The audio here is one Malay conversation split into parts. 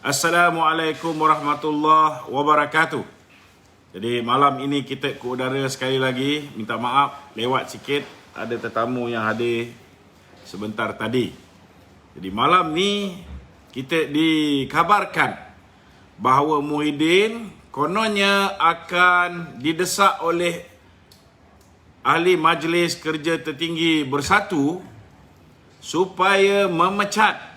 Assalamualaikum warahmatullahi wabarakatuh. Jadi malam ini kita ke udara sekali lagi. Minta maaf lewat sikit, ada tetamu yang hadir sebentar tadi. Jadi malam ni kita dikabarkan bahawa Muhyiddin kononnya akan didesak oleh Ahli Majlis Kerja Tertinggi Bersatu supaya memecat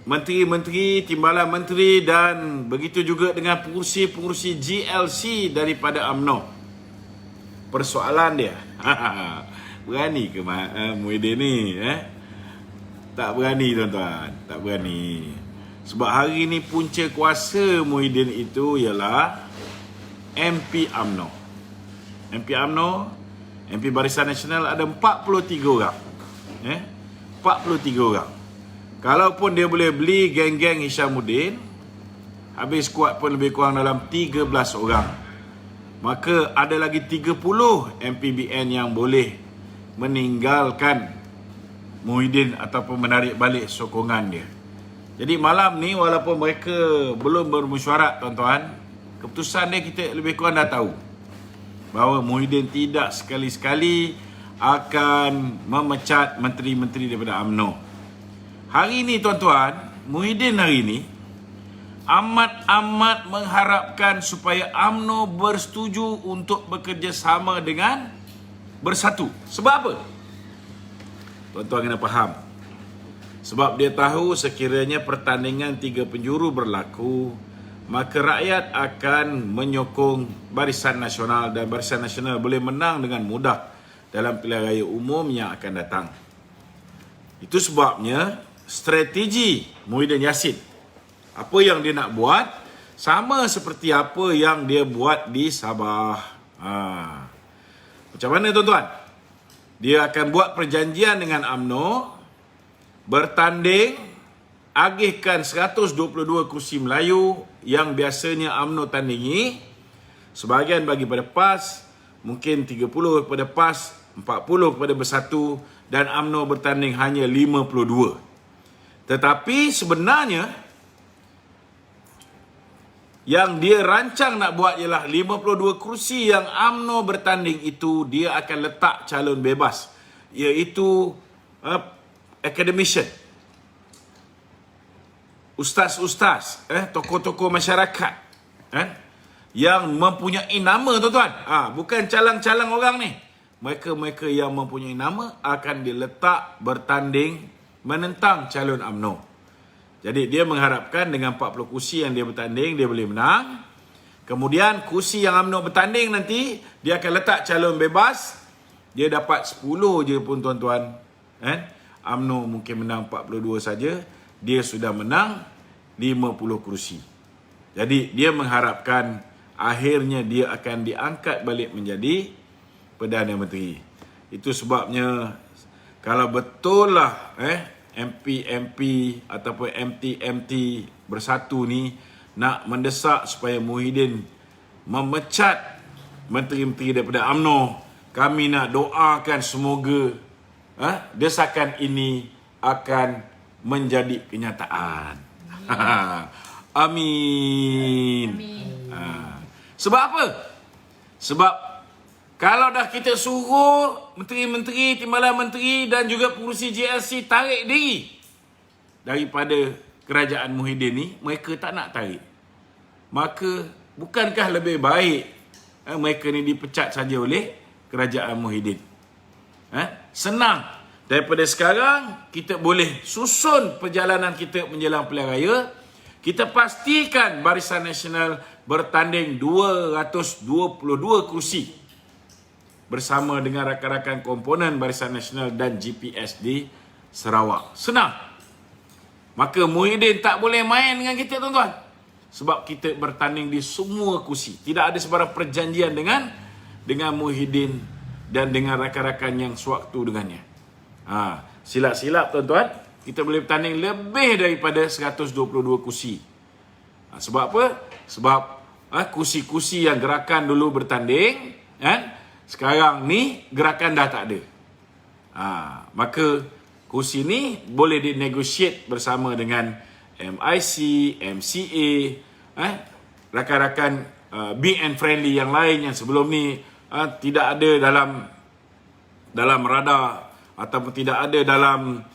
menteri-menteri, timbalan menteri dan begitu juga dengan pengurusi-pengurusi GLC daripada UMNO. Persoalan dia, berani ke Muhyiddin ni? Tak berani tuan-tuan, tak berani. Sebab hari ni punca kuasa Muhyiddin itu ialah MP UMNO. MP UMNO, MP Barisan Nasional ada 43 orang. 43 orang. Kalaupun dia boleh beli geng-geng Hishamuddin, habis kuat pun lebih kurang dalam 13 orang. Maka ada lagi 30 MPBN yang boleh meninggalkan Muhyiddin ataupun menarik balik sokongan dia. Jadi malam ni walaupun mereka belum bermesyuarat tuan-tuan, keputusan dia kita lebih kurang dah tahu bahawa Muhyiddin tidak sekali-sekali akan memecat menteri-menteri daripada UMNO. Hari ini tuan-tuan, Muhyiddin hari ini amat-amat mengharapkan supaya UMNO bersetuju untuk bekerjasama dengan Bersatu. Sebab apa? Tuan-tuan kena faham. Sebab dia tahu sekiranya pertandingan 3 penjuru berlaku, maka rakyat akan menyokong Barisan Nasional dan Barisan Nasional boleh menang dengan mudah dalam pilihan raya umum yang akan datang. Itu sebabnya strategi Muhyiddin Yassin, apa yang dia nak buat sama seperti apa yang dia buat di Sabah. Macam mana tuan-tuan? Dia akan buat perjanjian dengan UMNO, bertanding, agihkan 122 kursi Melayu yang biasanya UMNO tandingi, sebahagian bagi pada PAS, mungkin 30 kepada PAS, 40 kepada Bersatu, dan UMNO bertanding hanya 52. Tetapi sebenarnya yang dia rancang nak buat ialah 52 kursi yang UMNO bertanding itu dia akan letak calon bebas, iaitu academician, ustaz-ustaz, tokoh-tokoh masyarakat yang mempunyai nama tuan-tuan. Bukan calang-calang orang ni. Mereka-mereka yang mempunyai nama akan diletak bertanding menentang calon UMNO. Jadi dia mengharapkan dengan 40 kursi yang dia bertanding, dia boleh menang. Kemudian kursi yang UMNO bertanding nanti, dia akan letak calon bebas. Dia dapat 10 je pun tuan-tuan. UMNO mungkin menang 42 saja, dia sudah menang 50 kursi. Jadi dia mengharapkan akhirnya dia akan diangkat balik menjadi Perdana Menteri. Itu sebabnya kalau betul lah MP ataupun MT Bersatu ni nak mendesak supaya Muhyiddin memecat menteri-menteri daripada UMNO, kami nak doakan semoga desakan ini akan menjadi kenyataan. Amin. Sebab apa? Sebab kalau dah kita suruh menteri-menteri, timbalan menteri dan juga pengurusi GLC tarik diri daripada kerajaan Muhyiddin ni, mereka tak nak tarik. Maka bukankah lebih baik mereka ni dipecat saja oleh kerajaan Muhyiddin? Senang. Daripada sekarang kita boleh susun perjalanan kita menjelang pilihan raya. Kita pastikan Barisan Nasional bertanding 222 kursi bersama dengan rakan-rakan komponen Barisan Nasional dan GPS di Sarawak. Senang. Maka Muhyiddin tak boleh main dengan kita tuan-tuan. Sebab kita bertanding di semua kursi. Tidak ada sebarang perjanjian dengan Muhyiddin dan dengan rakan-rakan yang sewaktu dengannya. Silap-silap tuan-tuan, kita boleh bertanding lebih daripada 122 kursi. Sebab apa? Sebab kursi-kursi yang gerakan dulu bertanding, sekarang ni gerakan dah tak ada. Maka kursi ni boleh dinegotiate bersama dengan MIC, MCA, rakan-rakan big and friendly yang lain yang sebelum ni tidak ada dalam radar ataupun tidak ada dalam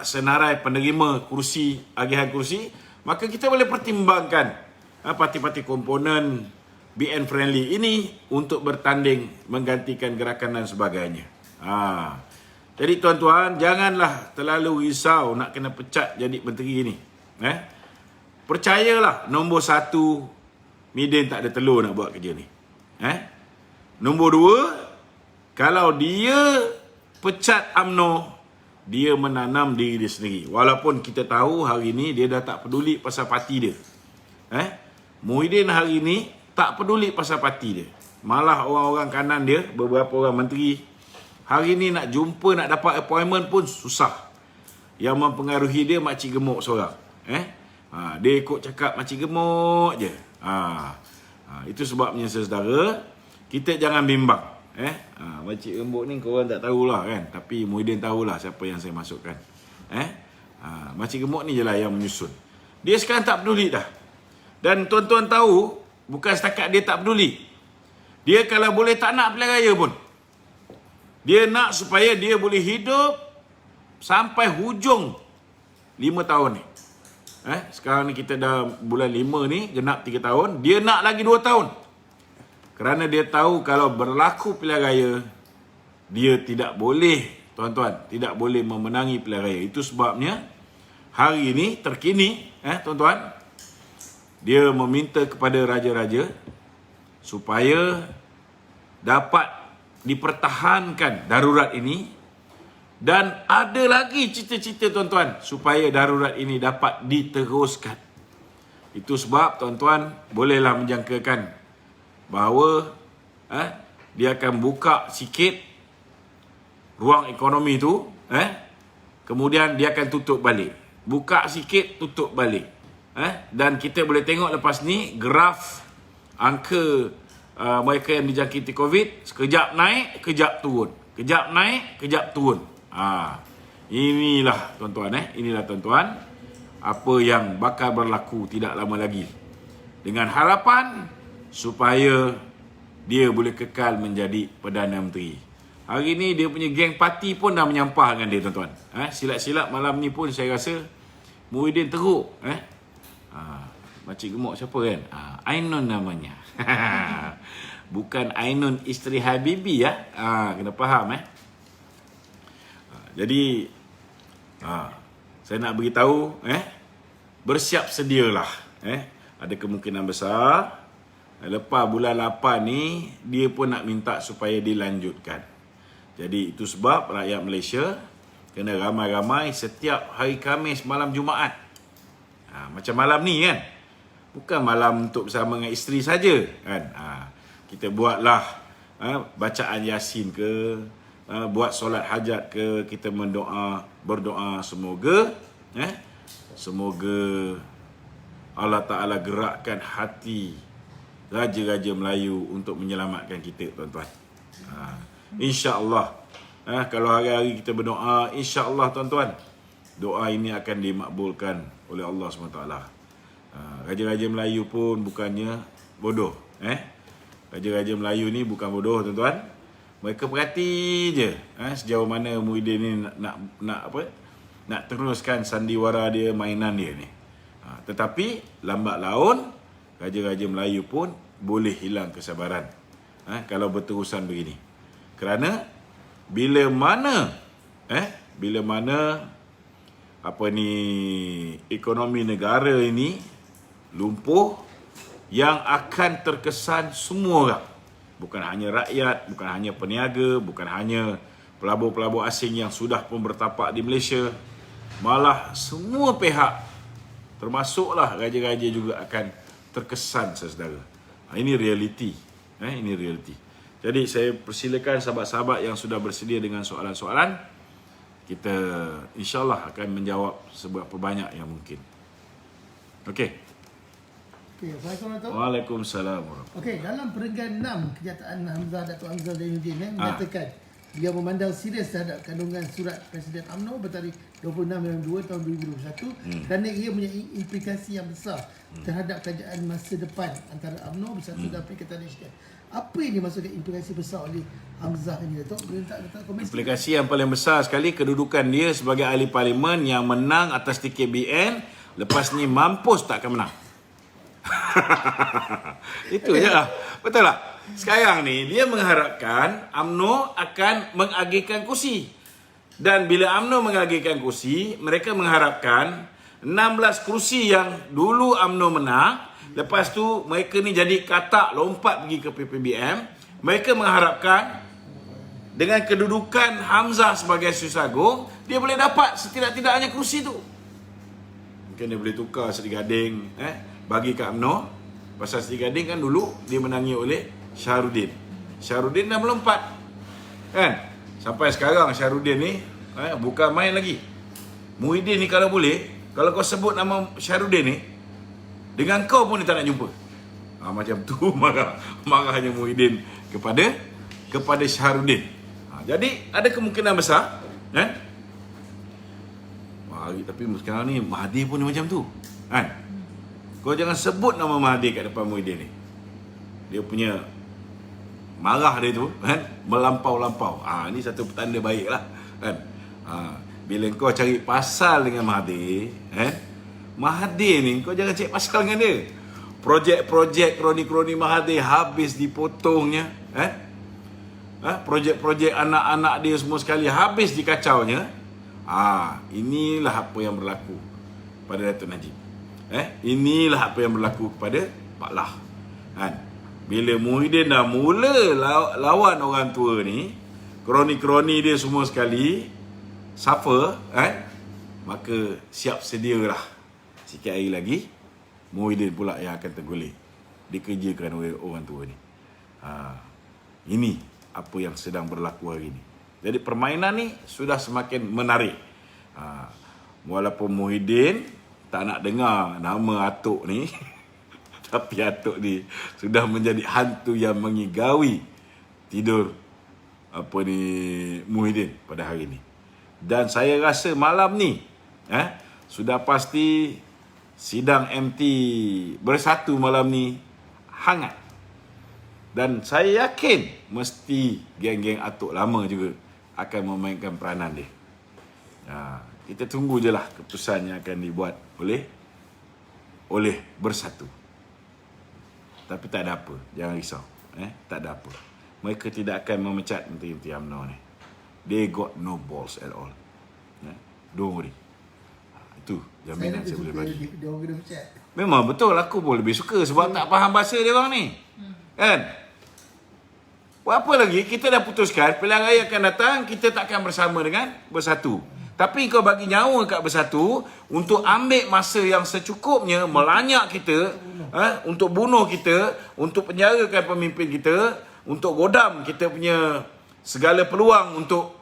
senarai penerima kursi, agihan kursi, maka kita boleh pertimbangkan parti-parti komponen big and friendly ini untuk bertanding menggantikan gerakan dan sebagainya. Jadi tuan-tuan, janganlah terlalu risau nak kena pecat jadi menteri ni. Percayalah, nombor 1, Midin tak ada telur nak buat kerja ni. Nombor 2, kalau dia pecat UMNO, dia menanam diri dia sendiri. Walaupun kita tahu hari ni dia dah tak peduli pasal parti dia. Muhyiddin hari ni tak peduli pasal parti dia. Malah orang-orang kanan dia, beberapa orang menteri, hari ni nak jumpa, nak dapat appointment pun susah. Yang mempengaruhi dia makcik gemuk seorang. Dia ikut cakap makcik gemuk je. Itu sebabnya saudara, kita jangan bimbang. Makcik gemuk ni korang tak tahulah kan. Tapi Muhyiddin tahulah siapa yang saya masukkan. Makcik gemuk ni je lah yang menyusun. Dia sekarang tak peduli dah. Dan tuan-tuan tahu, bukan setakat dia tak peduli. Dia kalau boleh tak nak pilihan raya pun. Dia nak supaya dia boleh hidup sampai hujung 5 tahun ni. Sekarang ni kita dah bulan 5 ni, genap 3 tahun. Dia nak lagi 2 tahun. Kerana dia tahu kalau berlaku pilihan raya, dia tidak boleh, tuan-tuan, tidak boleh memenangi pilihan raya. Itu sebabnya hari ini terkini, tuan-tuan, dia meminta kepada raja-raja supaya dapat dipertahankan darurat ini, dan ada lagi cita-cita tuan-tuan supaya darurat ini dapat diteruskan. Itu sebab tuan-tuan bolehlah menjangkakan bahawa dia akan buka sikit ruang ekonomi tu, kemudian dia akan tutup balik. Buka sikit, tutup balik. Dan kita boleh tengok lepas ni graf angka mereka yang dijangkiti COVID, sekejap naik, kejap turun. Kejap naik, kejap turun. Inilah tuan-tuan, inilah tuan-tuan apa yang bakal berlaku tidak lama lagi. Dengan harapan supaya dia boleh kekal menjadi Perdana Menteri. Hari ni dia punya geng parti pun dah menyampah dengan dia, tuan-tuan. Silap-silap malam ni pun saya rasa Muhyiddin teruk. Makcik gemuk siapa kan? Ainun namanya. Bukan Ainun isteri Habibie ya. Kena faham Jadi saya nak beritahu bersiap sedialah. Ada kemungkinan besar lepas bulan 8 ni dia pun nak minta supaya dilanjutkan. Jadi itu sebab rakyat Malaysia kena ramai-ramai setiap hari Khamis malam Jumaat. Macam malam ni kan. Bukan malam untuk bersama dengan isteri saja kan. Kita buatlah bacaan Yasin ke, buat solat hajat ke, kita berdoa semoga Allah Ta'ala gerakkan hati raja-raja Melayu untuk menyelamatkan kita, tuan-tuan. InsyaAllah kalau hari-hari kita berdoa, InsyaAllah tuan-tuan, doa ini akan dimakbulkan oleh Allah SWT. Raja-raja Melayu pun bukannya bodoh. Raja-raja Melayu ni bukan bodoh, tuan-tuan. Mereka perhati je sejauh mana Muhyiddin ni nak teruskan sandiwara dia, mainan dia ni. Tetapi lambat laun raja-raja Melayu pun boleh hilang kesabaran kalau berterusan begini. Kerana bila mana ekonomi negara ini lumpuh, yang akan terkesan semua orang. Bukan hanya rakyat, bukan hanya peniaga, bukan hanya pelabur-pelabur asing yang sudah pun bertapak di Malaysia. Malah semua pihak, termasuklah raja-raja juga akan terkesan, saudara. Ini realiti. Ini realiti. Jadi saya persilakan sahabat-sahabat yang sudah bersedia dengan soalan-soalan. Kita insyaAllah akan menjawab seberapa banyak yang mungkin. Okey. Assalamualaikum. Waalaikumsalam. Okey, dalam perenggan 6 kenyataan Hamzah Datuk Hamzah Zainuddin menyatakan dia memandang serius terhadap kandungan surat Presiden UMNO bertarikh 26/2 tahun 2021 kerana ia mempunyai implikasi yang besar terhadap kerajaan masa depan antara UMNO Bersatu dan Perikatan Nasional. Apa ini maksudnya implikasi besar oleh Hamzah ini, Datuk? Boleh tak komen? Implikasi yang paling besar sekali, kedudukan dia sebagai ahli parlimen yang menang atas tiket BN, lepas ni mampus tak akan menang. Itu je lah. Betul tak? Sekarang ni dia mengharapkan UMNO akan mengagihkan kursi. Dan bila UMNO mengagihkan kursi, mereka mengharapkan 16 kursi yang dulu UMNO menang, lepas tu mereka ni jadi katak lompat pergi ke PPBM. Mereka mengharapkan dengan kedudukan Hamzah sebagai Sussagung, dia boleh dapat setidak-tidaknya kursi tu. Mungkin dia boleh tukar Seri Gading, bagi kat UMNO. Pasal Seri Gading kan dulu dia menangi oleh Syahrudin. Syahrudin dah melompat, kan? Sampai sekarang Syahrudin ni bukan main lagi. Muhyiddin ni kalau boleh, kalau kau sebut nama Syahrudin ni, dengan kau pun dia tak nak jumpa. Macam tu marahnya Muhyiddin kepada Syahrudin. Jadi ada kemungkinan besar, tapi sekarang ni Mahathir pun macam tu, kan? Kau jangan sebut nama Mahathir kat depan Muhyiddin ni. Dia punya marah dia tu, kan, melampau-lampau. Ni satu petanda baik lah, kan? Bila kau cari pasal dengan Mahathir, Mahathir ni kau jangan cari pasal dengan dia. Projek-projek kroni-kroni Mahathir habis dipotongnya, projek-projek anak-anak dia semua sekali habis dikacaunya. Inilah apa yang berlaku pada Datuk Najib. Inilah apa yang berlaku kepada Pak Lah, kan? Bila Muhyiddin dah mula lawan orang tua ni, kroni-kroni dia semua sekali suffer, maka siap sedialah sikit hari lagi Muhyiddin pula yang akan tergolek dikerjakan oleh orang tua ni. Ini apa yang sedang berlaku hari ni. Jadi permainan ni sudah semakin menarik. Walaupun Muhyiddin tak nak dengar nama Atuk ni tapi Atuk ni sudah menjadi hantu yang mengigawi tidur Muhyiddin pada hari ni. Dan saya rasa malam ni sudah pasti sidang MT Bersatu malam ni hangat. Dan saya yakin mesti geng-geng Atuk lama juga akan memainkan peranan dia. Kita tunggu je lah keputusan yang akan dibuat oleh Bersatu. Tapi tak ada apa, jangan risau. Tak ada apa. Mereka tidak akan memecat menteri-menteri UMNO ni. They got no balls at all. Don't worry. Itu jaminan saya boleh bagi. Dia orang kena pecat. Memang betul, aku pun lebih suka sebab tak faham bahasa dia orang ni. Kan? Buat apa lagi, kita dah putuskan pilihan raya akan datang, kita takkan bersama dengan Bersatu. Tapi kau bagi nyawa kat Bersatu untuk ambil masa yang secukupnya melanyak kita, untuk bunuh kita, untuk penjarakan pemimpin kita, untuk godam kita punya segala peluang untuk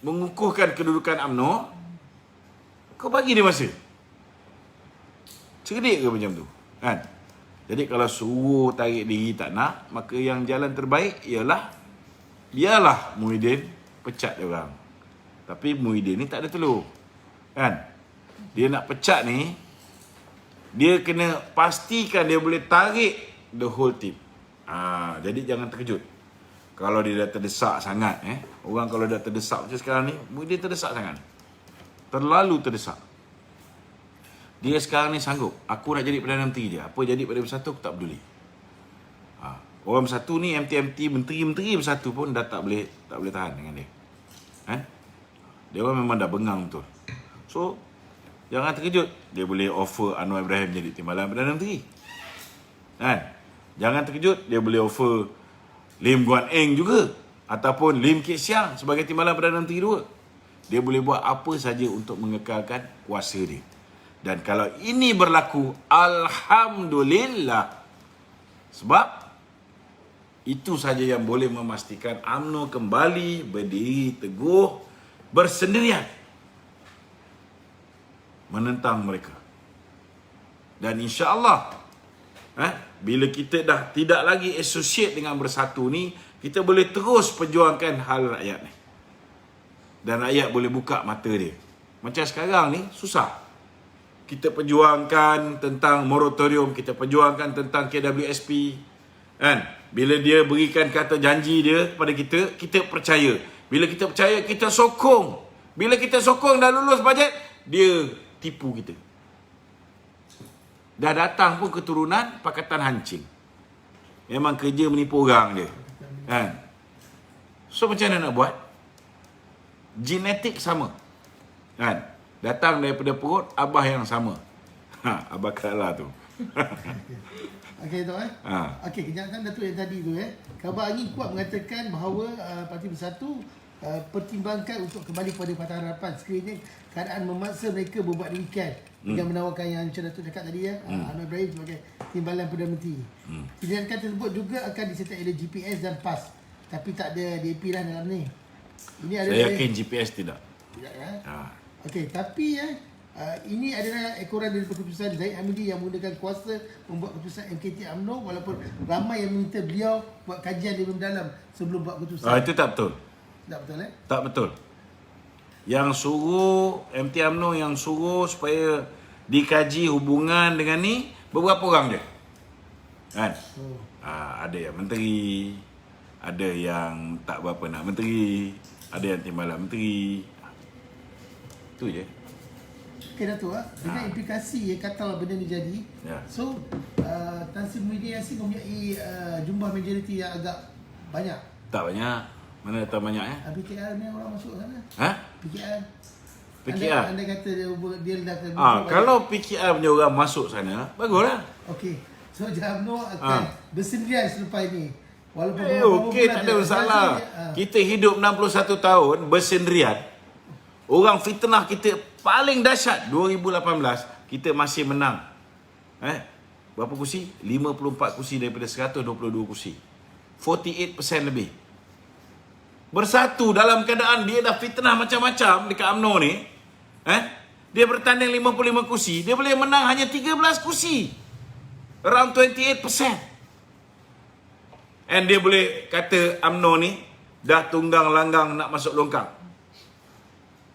mengukuhkan kedudukan UMNO. Kau bagi dia masa. Cerdik ke macam tu, kan? Jadi kalau suruh tarik diri tak nak, maka yang jalan terbaik ialah biarlah Muhyiddin pecat dia orang. Tapi Muhyiddin ni tak ada telur, kan? Dia nak pecat ni, dia kena pastikan dia boleh tarik the whole team. Jadi jangan terkejut kalau dia dah terdesak sangat. Orang kalau dah terdesak macam sekarang ni, Muhyiddin terdesak sangat, terlalu terdesak. Dia sekarang ni sanggup, aku nak jadi Perdana Menteri je, apa jadi pada Bersatu aku tak peduli. Orang Bersatu ni, MT-MT, menteri-menteri Bersatu pun dah tak boleh tahan dengan dia. Dia orang memang dah bengang betul. So jangan terkejut, dia boleh offer Anwar Ibrahim jadi Timbalan Perdana Menteri, kan? Jangan terkejut, dia boleh offer Lim Guan Eng juga, ataupun Lim Kit Siang sebagai Timbalan Perdana Menteri 2. Dia boleh buat apa saja untuk mengekalkan kuasa dia. Dan kalau ini berlaku, alhamdulillah. Sebab itu saja yang boleh memastikan UMNO kembali berdiri teguh, bersendirian menentang mereka. Dan insya-Allah bila kita dah tidak lagi associate dengan Bersatu ni, kita boleh terus perjuangkan hal rakyat ni. Dan rakyat boleh buka mata dia. Macam sekarang ni, susah. Kita perjuangkan tentang moratorium, kita perjuangkan tentang KWSP. Kan? Bila dia berikan kata janji dia kepada kita, kita percaya. Bila kita percaya, kita sokong. Bila kita sokong dah lulus bajet, dia tipu kita. Dah datang pun keturunan Pakatan Hancing. Memang kerja menipu orang dia. Kan? So macam mana nak buat? Genetik sama. Kan? Datang daripada perut abah yang sama. Abah kalah tu. Okey tu Okey, kenyataan Datuk yang tadi tu Khabar Angin kuat mengatakan bahawa Parti Bersatu pertimbangkan untuk kembali kepada Pakatan Harapan sekiranya keadaan memaksa mereka berbuat demikian dengan menawarkan yang Encik Datuk cakap tadi Anwar Ibrahim sebagai timbalan Perdana Menteri. Tindakan tersebut juga akan disertai oleh GPS dan PAS, tapi tak ada DAP lah dalam ni. Ini ada Saya yakin GPS tidak. Tidak Okey, tapi ini adalah ekoran dari keputusan Zahid Hamidi yang menggunakan kuasa membuat keputusan MKT UMNO, walaupun ramai yang meminta beliau buat kajian lebih mendalam sebelum buat keputusan. Itu tak betul. Tak betul Tak betul. Yang suruh MT UMNO yang suruh supaya dikaji hubungan dengan ni beberapa orang je. Kan? Ada yang menteri, ada yang tak berapa nak menteri, ada yang timbalan menteri. Itu je. Okey Datuk dengan implikasi kata benda ni jadi. So Tan Sri Muhyiddin Yassin mempunyai jumlah majoriti yang agak banyak. Tak banyak. Mana tak banyak PKR ni orang masuk sana. PKR. Anda kata dia dah kalau PKR punya orang masuk sana, baguslah. Okey. So UMNO akan bersendirian selepas ini. Walaupun okey, tak ada masalah. Kita hidup 61 tahun bersendirian. Orang fitnah kita paling dahsyat 2018, kita masih menang. Berapa kursi? 54 kursi daripada 122 kursi. 48% lebih. Bersatu dalam keadaan dia dah fitnah macam-macam dekat UMNO ni. Dia bertanding 55 kursi, dia boleh menang hanya 13 kursi. Around 28%. And dia boleh kata UMNO ni dah tunggang langgang nak masuk longkang.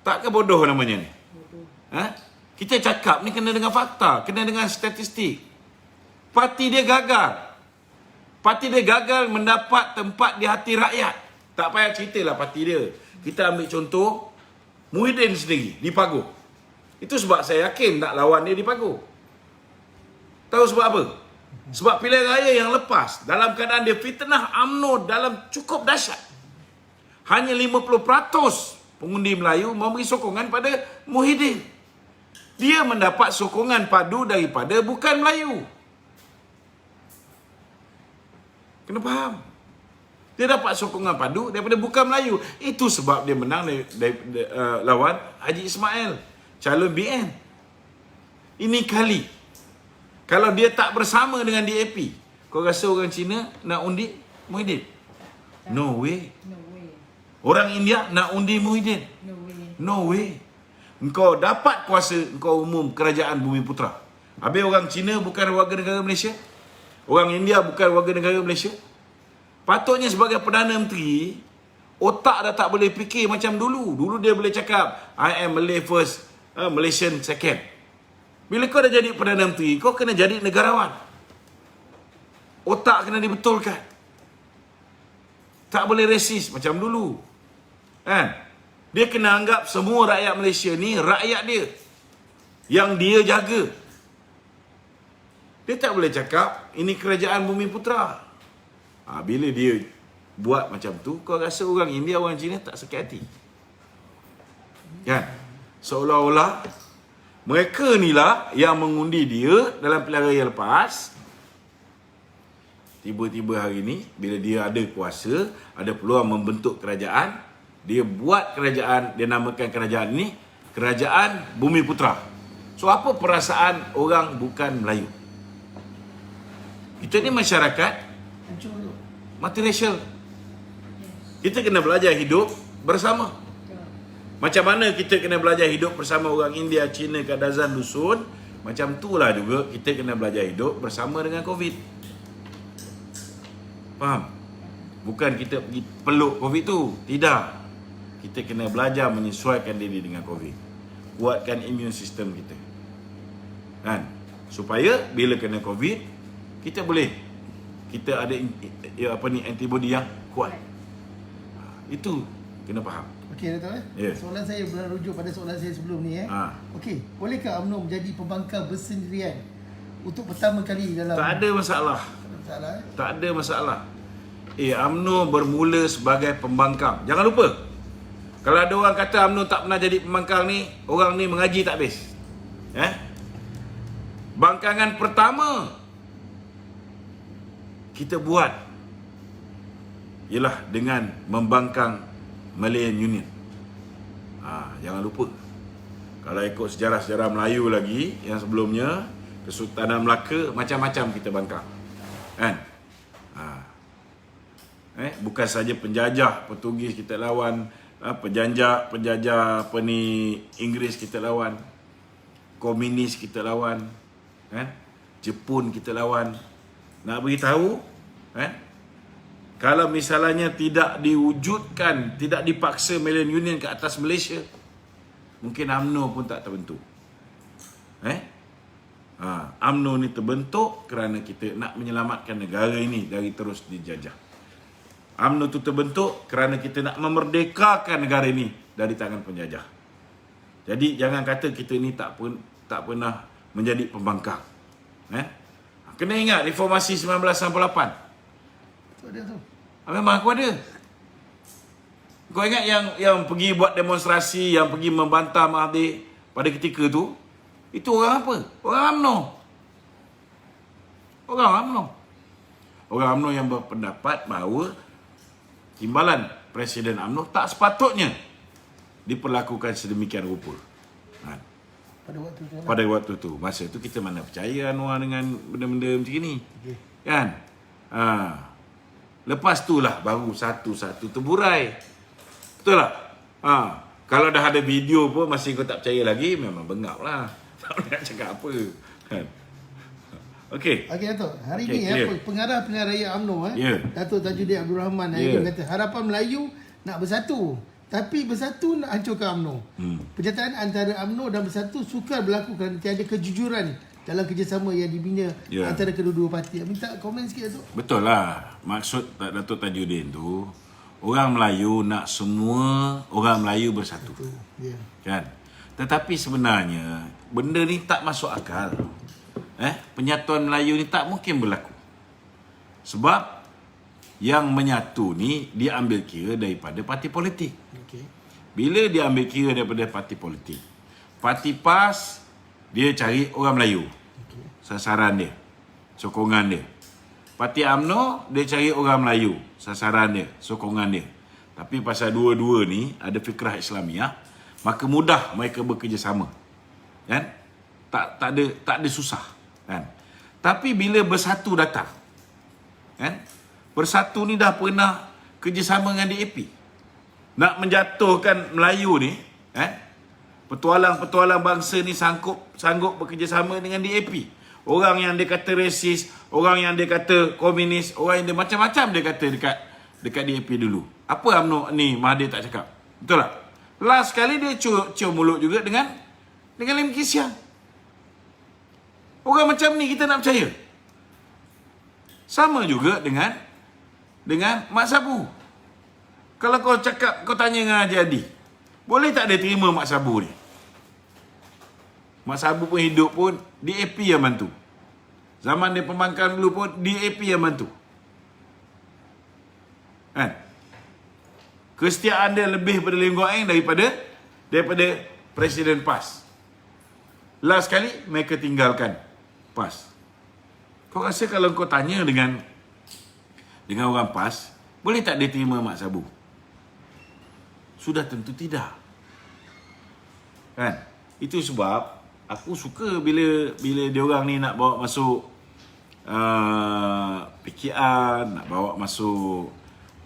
Tak ke bodoh namanya ni? Kita cakap ni kena dengan fakta, kena dengan statistik. Parti dia gagal. Parti dia gagal mendapat tempat di hati rakyat. Tak payah ceritalah parti dia. Kita ambil contoh Muhyiddin sendiri di Paguh. Itu sebab saya yakin tak lawan dia di Paguh. Tahu sebab apa? Sebab pilihan raya yang lepas dalam keadaan dia fitnah UMNO dalam cukup dahsyat. Hanya 50% pengundi Melayu memberi sokongan pada Muhyiddin. Dia mendapat sokongan padu daripada bukan Melayu. Kena faham. Dia dapat sokongan padu daripada bukan Melayu. Itu sebab dia menang lawan Haji Ismail, calon BN. Ini kali. Kalau dia tak bersama dengan DAP, kau rasa orang Cina nak undi Muhyiddin? No way. Orang India nak undi Muhyiddin? No way. Engkau dapat kuasa, engkau umum kerajaan Bumi Putra. Habis orang Cina bukan warga negara Malaysia? Orang India bukan warga negara Malaysia? Patutnya sebagai Perdana Menteri, otak dah tak boleh fikir macam dulu. Dulu dia boleh cakap, I am Malay first, Malaysian second. Bila kau dah jadi Perdana Menteri, kau kena jadi negarawan. Otak kena dibetulkan. Tak boleh resis macam dulu. Dia kena anggap semua rakyat Malaysia ni rakyat dia, yang dia jaga. Dia tak boleh cakap ini kerajaan Bumi Putra. Bila dia buat macam tu, kau rasa orang India, orang Cina tak sakit hati? Kan? Seolah-olah mereka ni lah yang mengundi dia dalam pilihan raya lepas. Tiba-tiba hari ni, bila dia ada kuasa, ada peluang membentuk kerajaan, dia buat kerajaan, dia namakan kerajaan ni Kerajaan Bumi Putra. So apa perasaan orang bukan Melayu? Kita ni masyarakat multiracial. Kita kena belajar hidup bersama. Macam mana kita kena belajar hidup bersama orang India, Cina, Kadazan, Dusun, macam itulah juga kita kena belajar hidup bersama dengan COVID. Faham? Bukan kita pergi peluk COVID tu. Tidak. Kita kena belajar menyesuaikan diri dengan COVID. Kuatkan immune system kita. Kan? Supaya bila kena COVID, kita ada antibody yang kuat. Itu kena faham. Okey, Dato'. Ya. Soalan saya berujuk pada soalan saya sebelum ni. Okey, bolehkah UMNO menjadi pembangkang bersendirian untuk pertama kali dalam... Tak ada masalah. Salah, Tak ada masalah. UMNO bermula sebagai pembangkang. Jangan lupa, kalau ada orang kata UMNO tak pernah jadi pembangkang ni, orang ni mengaji tak habis. Bangkangan pertama kita buat ialah dengan membangkang Malayan Union. Jangan lupa. Kalau ikut sejarah-sejarah Melayu lagi yang sebelumnya, Kesultanan Melaka macam-macam kita bangkang. Kan? Bukan saja penjajah Portugis kita lawan, penjajah Inggeris kita lawan, komunis kita lawan, kan? Jepun kita lawan. Nak beritahu, kalau misalnya tidak diwujudkan, tidak dipaksa Malayan Union ke atas Malaysia, mungkin UMNO pun tak terbentuk. UMNO ni terbentuk kerana kita nak menyelamatkan negara ini dari terus dijajah. UMNO tu terbentuk kerana kita nak memerdekakan negara ini dari tangan penjajah. Jadi jangan kata kita ni tak pernah menjadi pembangkang. Kena ingat reformasi 1998. Ada tu. Memang aku ada. Kau ingat yang pergi buat demonstrasi, yang pergi membantah Mahathir pada ketika tu, itu orang apa? Orang UMNO. Orang UMNO yang berpendapat bahawa timbalan Presiden UMNO tak sepatutnya diperlakukan sedemikian rupa. Pada waktu tu. Masa tu kita mana percaya orang dengan benda-benda macam ni. Kan? Lepas tu lah baru satu-satu terburai. Betul tak? Kalau dah ada video pun masih kau tak percaya lagi, memang bengap lah. Tak boleh nak cakap apa. Kan? Okey. Okey, Dato'. Hari ni pengarah pilihan raya UMNO Dato' Tajuddin Abdul Rahman dia kata harapan Melayu nak bersatu, tapi bersatu nak hancurkan UMNO. Penyertaan antara UMNO dan bersatu sukar berlaku kerana tiada kejujuran dalam kerjasama yang dibina antara kedua-dua parti. Minta komen sikit, Dato'. Betul lah. Maksud Dato' Tajuddin tu, orang Melayu nak semua orang Melayu bersatu. Kan? Tetapi sebenarnya benda ni tak masuk akal. Penyatuan Melayu ni tak mungkin berlaku. Sebab yang menyatu ni diambil kira daripada parti politik. Bila diambil kira daripada parti politik, parti PAS dia cari orang Melayu. Sasaran dia, sokongan dia. Parti UMNO dia cari orang Melayu, sasaran dia, sokongan dia. Tapi pasal dua-dua ni ada fikrah Islamiah, maka mudah mereka bekerjasama. Kan? Tak ada susah, kan? Tapi bila bersatu datang, kan? Bersatu ni dah pernah kerjasama dengan DAP. Nak menjatuhkan Melayu ni, petualang-petualang bangsa ni sanggup bekerjasama dengan DAP. Orang yang dia kata resis, orang yang dia kata komunis, orang yang dia macam-macam dia kata dekat DAP dulu. Apa UMNO ni Mahathir tak cakap? Betul tak? Last kali dia cium mulut juga dengan Lim Kee Siang. Orang macam ni kita nak percaya. Sama juga dengan Mak Sabu. Kalau kau cakap, kau tanya dengan Haji Hadi, boleh tak dia terima Mak Sabu ni? Mak Sabu pun hidup pun DAP yang bantu. Zaman dia pembangkang dulu pun DAP yang bantu. Kan? Kesetiaan dia lebih pada Lim Guang Eng daripada Presiden PAS. Last kali mereka tinggalkan PAS. Kau rasa kalau kau tanya dengan orang PAS, boleh tak dia terima Mak Sabu? Sudah tentu tidak. Kan? Itu sebab aku suka bila dia orang ni nak bawa masuk PKR, nak bawa masuk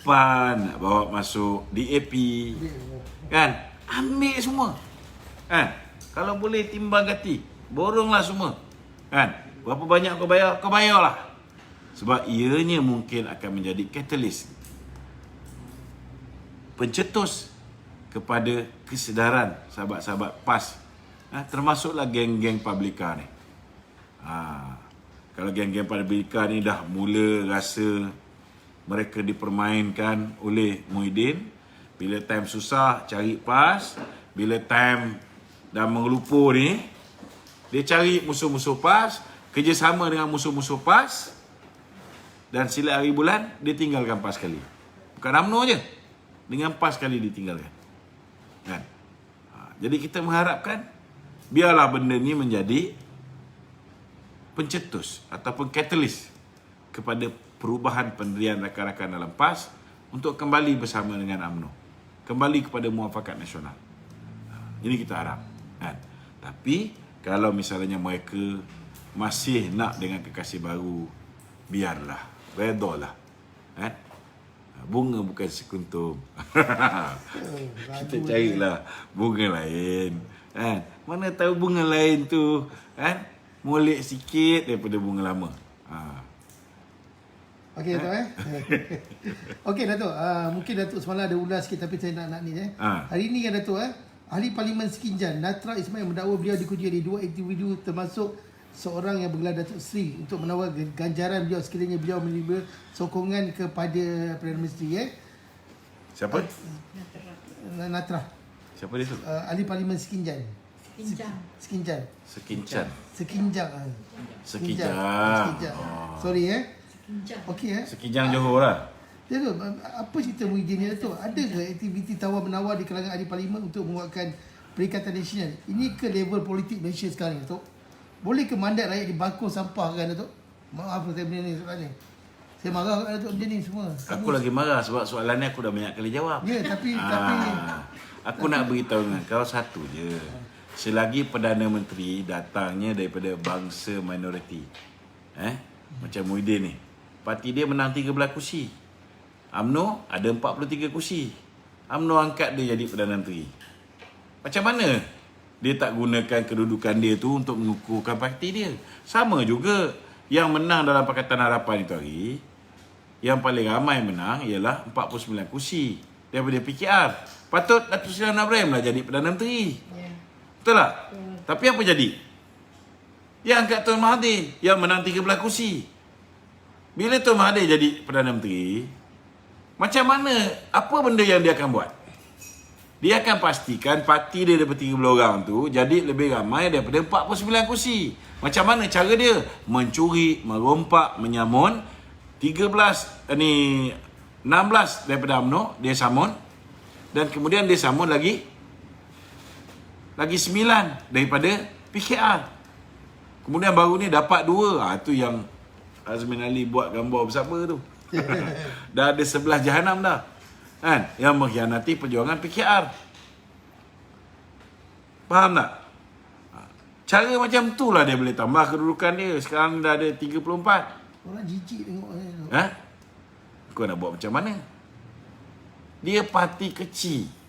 PAN, nak bawa masuk DAP. Kan? Ambil semua. Kan? Kalau boleh timbang ganti, boronglah semua. Kan? Berapa banyak kau bayar? Kau bayarlah. Sebab ianya mungkin akan menjadi katalis pencetus kepada kesedaran sahabat-sahabat PAS. Termasuklah geng-geng publika ni. Kalau geng-geng publika ni dah mula rasa mereka dipermainkan oleh Muhyiddin, bila time susah cari PAS, bila time dah mengelupur ni, dia cari musuh-musuh PAS, kerjasama dengan musuh-musuh PAS, dan sila hari bulan dia tinggalkan PAS sekali. Bukan UMNO je, dengan PAS sekali ditinggalkan. Kan? Jadi kita mengharapkan biarlah benda ni menjadi pencetus ataupun catalyst kepada perubahan pendirian rakan-rakan dalam PAS untuk kembali bersama dengan UMNO, kembali kepada muafakat nasional. Ini kita harap. Kan? Tapi kalau misalnya mereka masih nak dengan kekasih baru, biarlah, redalah. Bunga bukan sekuntum. Kita carilah bunga lain. Mana tahu bunga lain tu molek sikit daripada bunga lama. Okey Datuk Okey Datuk, mungkin Datuk semalam ada ulas sikit tapi saya nak ni Hari ni kan Datuk Ahli Parlimen Sekinjan Natra Ismail mendakwa beliau dikunci oleh 2 individu termasuk seorang yang bergelar Datuk Seri untuk menawar ganjaran beliau sekiranya beliau menerima sokongan kepada Perdana Menteri. Siapa? Natra. Siapa dia tu? Ahli Parlimen Sekinjan. Sekinjan. Sorry Okey Sekijang Johor lah. Ya tu, apa cerita Muhyiddin ni Datuk? Ada ke aktiviti tawar-menawar di kalangan ahli parlimen untuk menguatkan Perikatan Nasional? Ini ke level politik Malaysia sekarang Datuk? Boleh ke mandat rakyat dibakul sampah kan Datuk? Maaf saya benda ni soalan ni. Saya marah kat Datuk benda ni semua. Aku lagi marah sebab soalan ni aku dah banyak kali jawab. Ya tapi aku nak beritahu dengan kau satu je. Selagi Perdana Menteri datangnya daripada bangsa minoriti, macam Muhyiddin ni, parti dia menang 13 kursi. UMNO ada 43 kursi. UMNO angkat dia jadi Perdana Menteri. Macam mana dia tak gunakan kedudukan dia tu untuk mengukuhkan parti dia? Sama juga yang menang dalam Pakatan Harapan itu hari, yang paling ramai menang ialah 49 kursi daripada PKR. Patut Datuk Seri Hamdan Ibrahim lah jadi Perdana Menteri. Betul tak? Tapi apa jadi? Yang angkat Tuan Mahathir yang menang 13 kursi. Bila Tuan Mahathir jadi Perdana Menteri, macam mana, apa benda yang dia akan buat? Dia akan pastikan parti dia daripada 30 orang tu jadi lebih ramai daripada 49 kursi. Macam mana cara dia? Mencuri, merompak, menyamun 16 daripada UMNO dia samun, dan kemudian dia samun lagi 9 daripada PKR. Kemudian baru ni dapat 2. Itu yang Azmin Ali buat gambar bersama tu. Dah ada 11 jahanam dah. Kan? Yang mengkhianati perjuangan PKR. Faham tak? Cara macam tu lah dia boleh tambah kedudukan dia. Sekarang dah ada 34. Orang jijik tengok Kau nak buat macam mana? Dia parti kecil.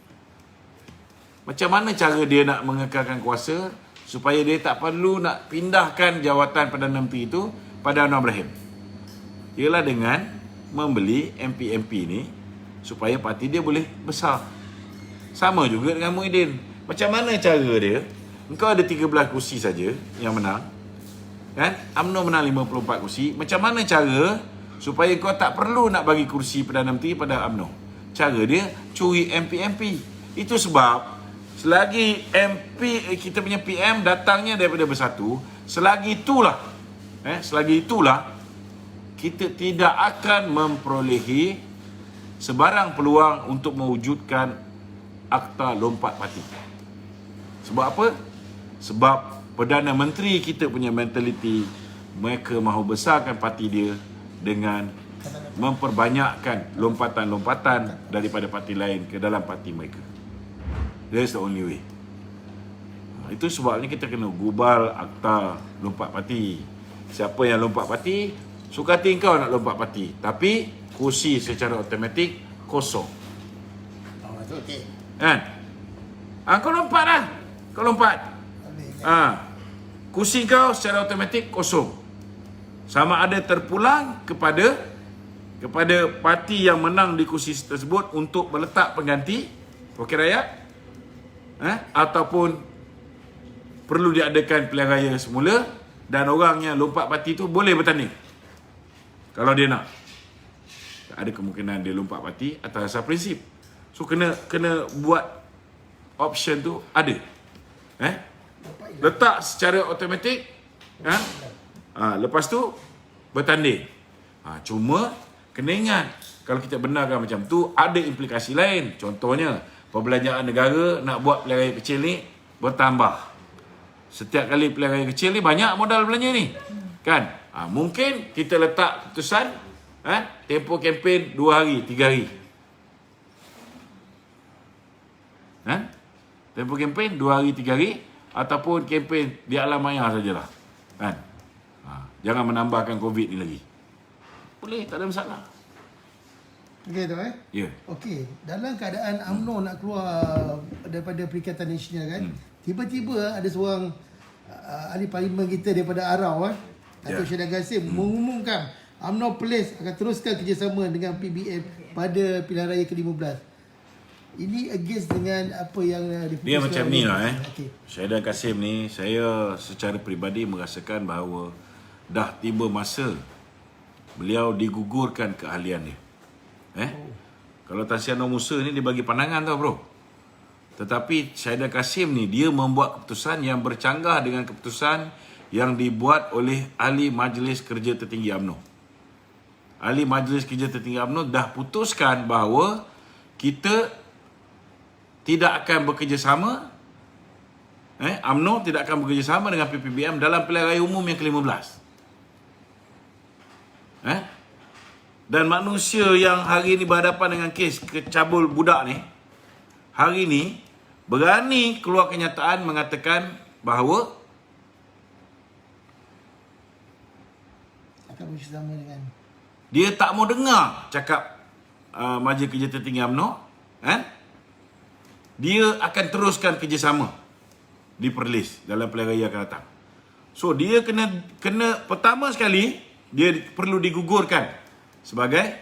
Macam mana cara dia nak mengekalkan kuasa supaya dia tak perlu nak pindahkan jawatan Perdana Menteri itu pada Anwar Ibrahim? Ialah dengan membeli MP-MP ni supaya parti dia boleh besar. Sama juga dengan Muhyiddin. Macam mana cara dia? Engkau ada 13 kursi saja yang menang, kan? UMNO menang 54 kursi. Macam mana cara supaya kau tak perlu nak bagi kursi Perdana Menteri pada UMNO? Cara dia curi MP-MP. Itu sebab selagi MP kita punya PM datangnya daripada Bersatu, selagi itulah kita tidak akan memperolehi sebarang peluang untuk mewujudkan Akta Lompat Parti. Sebab apa? Sebab Perdana Menteri kita punya mentaliti, mereka mahu besarkan parti dia dengan memperbanyakkan lompatan-lompatan daripada parti lain ke dalam parti mereka. That's the only way. Itu sebabnya kita kena gubal Akta Lompat Parti. Siapa yang lompat parti, suka hati kau nak lompat parti, tapi kursi secara automatik kosong. Okey. Kan? Kau lompat dah. Kau lompat. Kursi kau secara automatik kosong. Sama ada terpulang kepada kepada parti yang menang di kursi tersebut untuk meletak pengganti wakil rakyat, ataupun perlu diadakan pilihan raya semula dan orang yang lompat parti tu boleh bertanding kalau dia nak. Ada kemungkinan dia lompat parti atas asas prinsip. So kena buat option tu ada. Letak secara automatik, lepas tu bertanding. Cuma kena ingat, kalau kita benarkan macam tu, ada implikasi lain. Contohnya, perbelanjaan negara nak buat pilihan raya kecil ni bertambah. Setiap kali pilihan raya kecil ni banyak modal belanja ni, kan? Mungkin kita letak keputusan tempoh kempen 2 hari, 3 hari. Tempoh kempen 2 hari, 3 hari, ataupun kempen di alam maya sajalah, kan? Jangan menambahkan COVID ni lagi. Boleh, tak ada masalah. Okey tu Ya. Okey, dalam keadaan UMNO nak keluar daripada Perikatan Nasional kan, tiba-tiba ada seorang ahli parlimen kita daripada Arau Datuk Syed Gassim mengumumkan UMNO Perlis akan teruskan kerjasama dengan PBM pada pilihan raya ke-15. Ini against dengan apa yang diputuskan. Dia macam ni lah Okey. Syed Gassim ni, saya secara peribadi merasakan bahawa dah tiba masa beliau digugurkan keahlian dia. Kalau Tan Sri Anwar Musa ni dia bagi pandangan tau bro. Tetapi Syed Gassim ni dia membuat keputusan yang bercanggah dengan keputusan yang dibuat oleh Ahli Majlis Kerja Tertinggi UMNO. Ahli Majlis Kerja Tertinggi UMNO dah putuskan bahawa kita tidak akan bekerjasama, UMNO tidak akan bekerjasama dengan PPBM dalam pilihan raya umum yang ke-15. Dan manusia yang hari ini berhadapan dengan kes kecabul budak ni, hari ini berani keluar kenyataan mengatakan bahawa akan bersama dengan dia tak mau dengar cakap Majlis Kerja Tertinggi UMNO, dia akan teruskan kerjasama di Perlis dalam pilihan raya akan datang. So dia kena pertama sekali dia perlu digugurkan sebagai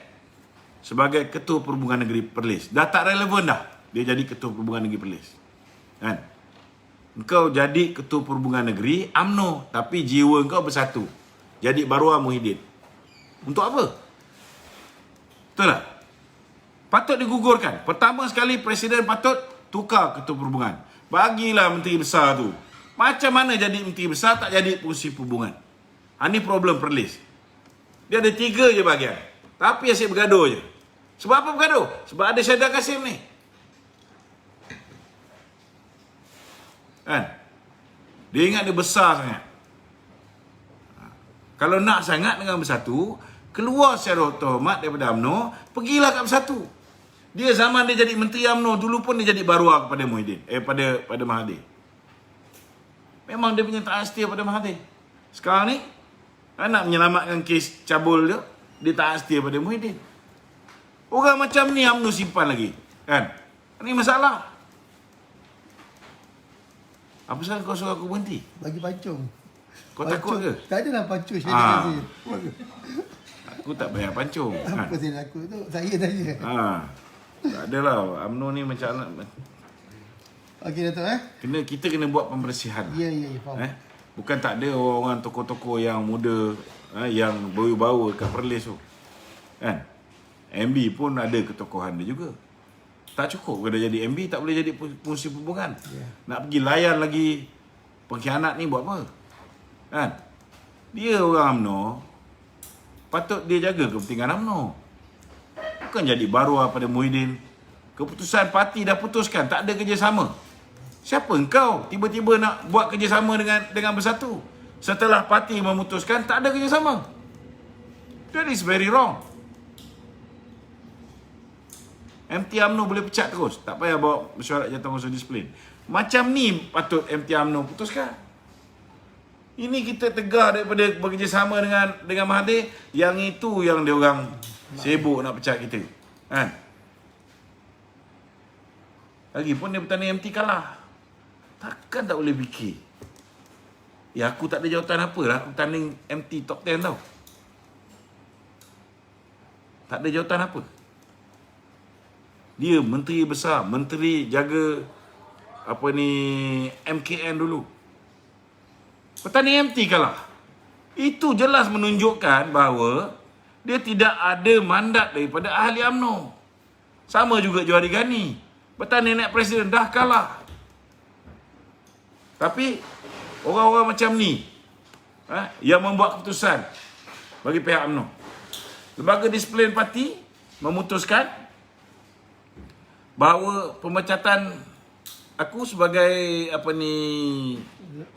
Ketua Perhubungan Negeri Perlis. Dah tak relevan dah dia jadi Ketua Perhubungan Negeri Perlis, kan? Engkau jadi Ketua Perhubungan Negeri UMNO, tapi jiwa engkau bersatu jadi Barua Muhyiddin. Untuk apa? Betul tak? Patut digugurkan. Pertama sekali Presiden patut tukar Ketua Perhubungan. Bagilah Menteri Besar tu. Macam mana jadi Menteri Besar tak jadi Pengurusi Perhubungan? Ini problem Perlis. Dia ada 3 je bahagian, tapi asyik bergaduh je. Sebab apa bergaduh? Sebab ada Syed Gassim ni, kan? Dia ingat dia besar sangat. Kalau nak sangat dengan bersatu, keluar secara hormat daripada UMNO, pergilah kat bersatu. Dia zaman dia jadi Menteri UMNO dulu pun dia jadi barua kepada Muhyiddin, pada Mahathir. Memang dia punya taat setia pada Mahathir. Sekarang ni nak menyelamatkan kes cabul dia taat setia pada Muhyiddin. Orang macam ni UMNO simpan lagi, kan? Ini masalah. Apa sahaja kau suruh aku berhenti? bagi pancung. Kau takut ke? Tak adalah pancung Syed Gassim. Aku tak bayar pancung, kan? Apa saya takut tu? Saya tanya. Tak adalah. UMNO ni macam Okey Datuk kita kena buat pembersihan. Ya, faham. Bukan tak ada orang tokoh-tokoh yang muda yang bau-bau kat Perlis tu, kan? MB pun ada ketokohan dia juga. Tak cukup kalau jadi MB, tak boleh jadi Pengurusi Perhubungan. Nak pergi layan lagi pengkhianat ni buat apa, kan? Dia orang UMNO, patut dia jaga kepentingan UMNO, bukan jadi barua pada Muhyiddin. Keputusan parti dah putuskan, tak ada kerjasama. Siapa engkau tiba-tiba nak buat kerjasama dengan bersatu? Setelah parti memutuskan tak ada kerjasama. That is very wrong. MT UMNO boleh pecat terus, tak payah bawa mesyuarat Jawatankuasa Disiplin. Macam ni patut MT UMNO putuskan. Ini kita tegar daripada bekerjasama dengan Mahathir, yang itu yang dia orang sibuk nak pecat kita, kan? Lagipun dia bertanding MT kalah. Takkan tak boleh fikir, ya aku tak ada jawatan apa lah, aku tanding MT top 10 tau. Tak ada jawatan apa. Dia menteri besar, menteri jaga MKN dulu. Petani MT kalah. Itu jelas menunjukkan bahawa dia tidak ada mandat daripada ahli UMNO. Sama juga Johari Gani. Petani naik presiden dah kalah. Tapi orang-orang macam ni yang membuat keputusan bagi pihak UMNO. Lembaga Disiplin Parti memutuskan bahawa pemecatan aku sebagai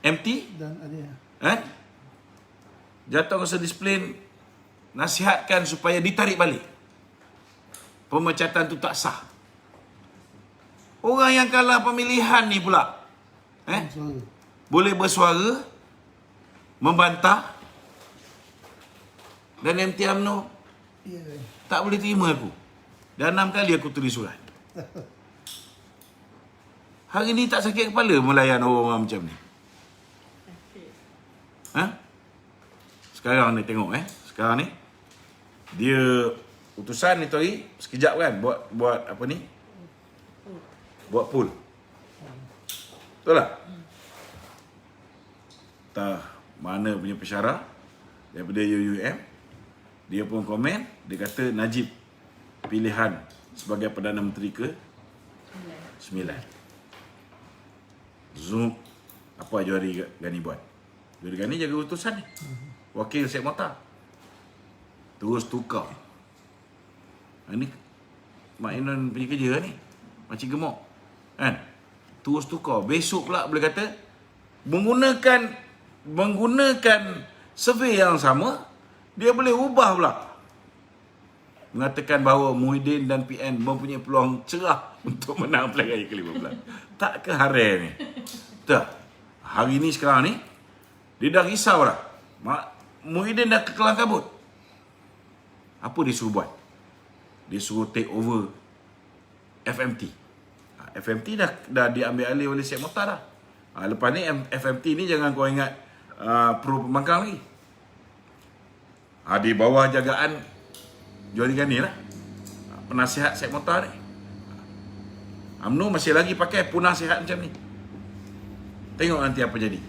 MT Dan ada Jatuh Kuasa Disiplin nasihatkan supaya ditarik balik. Pemecatan tu tak sah. Orang yang kalah pemilihan ni pula suara. boleh bersuara, membantah, dan MT UMNO Ya. tak boleh terima aku. Dah 6 kali aku tulis surat. Hari ni tak sakit kepala melayan orang-orang macam ni. Sekarang ni tengok sekarang ni dia utusan ni tadi sekejap kan buat buat pool. Betul tak? Entah mana punya pensyarah daripada UUM, dia pun komen, dia kata Najib pilihan sebagai Perdana Menteri ke-9. Zoom. Apa Johari Gani buat? Johari Gani jaga utusan ni. Wakil Syed Mokhtar terus tukar. Ini Mak Inon punya kerja ni. Makcik gemuk kan? Terus tukar. Besok pula boleh kata menggunakan survey yang sama, dia boleh ubah pula, mengatakan bahawa Muhyiddin dan PN mempunyai peluang cerah untuk menang pilihan raya ke-15. Tak ke hari ni? Tak. Hari ni sekarang ni dia dah risau dah. Muhyiddin dah kekelang kabut. Apa dia suruh buat? Dia suruh take over FMT. FMT dah diambil alih oleh Syed Mokhtar dah. Lepas ni FMT ni jangan kau ingat Pro Pembangkang lagi. Di bawah jagaan Johari Gani lah, penasihat Syed Mokhtar ni. UMNO masih lagi pakai penasihat macam ni. Tengok nanti apa jadi.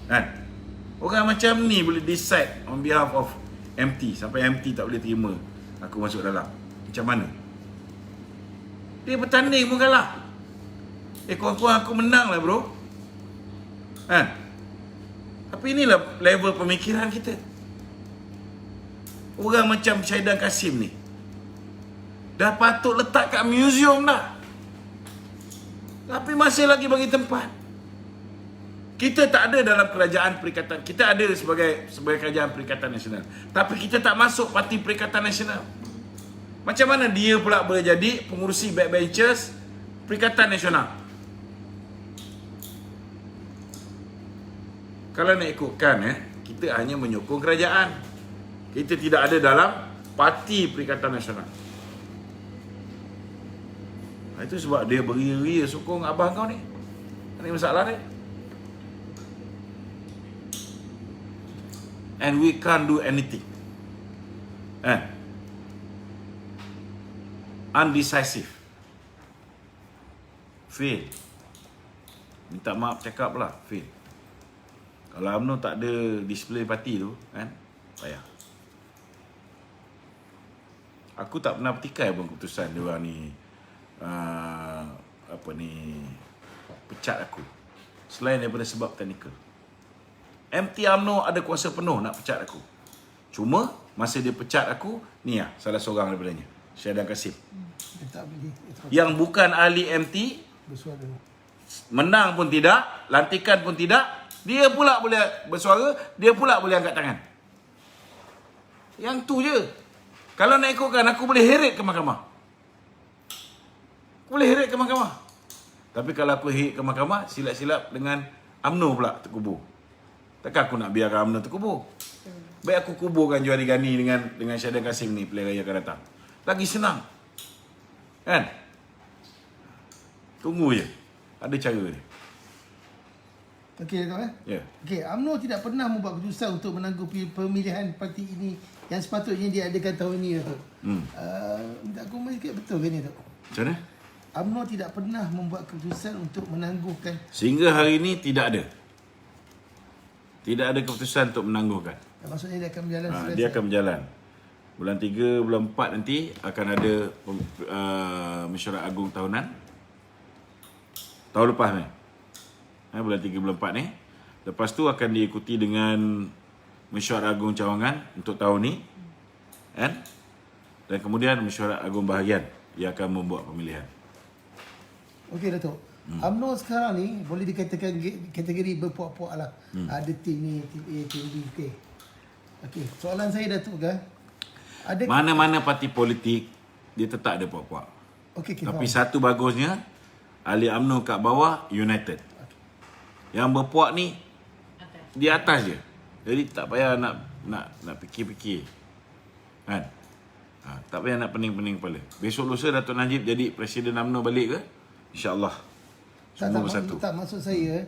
Kan? Orang macam ni boleh decide on behalf of MT. Sampai MT tak boleh terima aku masuk dalam. Macam mana? Dia bertanding pun kalah. Kurang-kurang aku menang lah bro. Kan? Tapi inilah level pemikiran kita. Orang macam Syahidan Kasim ni dah patut letak kat museum dah. Tapi masih lagi bagi tempat. Kita tak ada dalam kerajaan perikatan. Kita ada sebagai kerajaan Perikatan Nasional. Tapi kita tak masuk parti Perikatan Nasional. Macam mana dia pula boleh jadi pengurusi backbenchers Perikatan Nasional? Kalau nak ikutkan kita hanya menyokong kerajaan. Kita tidak ada dalam parti Perikatan Nasional. Itu sebab dia beria-ria sokong abah kau ni. Ini masalah dia. And we can't do anything. Undecisive. Fail. Minta maaf cakap lah, fail. Kalau UMNO tak ada display parti tu, kan, payah. Aku tak pernah petikai pun keputusan dia orang ni pecat aku. Selain daripada sebab teknikal. MT UMNO ada kuasa penuh nak pecat aku. Cuma masa dia pecat aku, ni salah seorang daripadanya, Syahidan Kasim. Dia tak boleh. Yang bukan ahli MT, Bersuara. menang pun tidak, lantikan pun tidak, dia pula boleh bersuara, dia pula boleh angkat tangan. Yang tu je. Kalau nak ikutkan, aku boleh heret ke mahkamah. Aku boleh heret ke mahkamah. Tapi kalau aku heret ke mahkamah, silap-silap dengan UMNO pula terkubur. Takkan aku nak biarkan UMNO terkubur. Baik aku kuburkan Johari Gani dengan Syahidan Kasim ni pilihan raya akan datang. Lagi senang. Kan? Tunggu je. Ada cara dia. Okey, Datuk Ya. Okey, UMNO tidak pernah membuat keputusan untuk menangguh pemilihan parti ini yang sepatutnya diadakan tahun ini, Datuk. Minta komen sikit, betul ke ni, Datuk? Macam mana? UMNO tidak pernah membuat keputusan untuk menangguhkan. Sehingga hari ini tidak ada. Tidak ada keputusan untuk menangguhkan. Maksudnya dia akan berjalan Dia akan berjalan. Bulan 3, bulan 4 nanti akan ada mesyuarat agung tahunan. Tahun lepas ni. Bulan 3, bulan 4 ni. Lepas tu akan diikuti dengan mesyuarat agung cawangan untuk tahun ni. Kan? Dan kemudian mesyuarat agung bahagian yang akan membuat pemilihan. Okey, Datuk. UMNO sekarang ni boleh dikatakan kategori berpuak-puak lah. Ada tim ni, tim A, tim B. Okey, soalan saya, Datuk ada Mana-mana parti politik dia tetap ada puak-puak. okey, Tapi satu bagusnya, ahli UMNO kat bawah united. Yang berpuak ni di atas je. Jadi tak payah nak fikir-fikir. Kan? Tak payah nak pening-pening kepala. Besok lusa Datuk Najib jadi Presiden UMNO balik ke? InsyaAllah. Semua bersatu. Tak, maksud saya,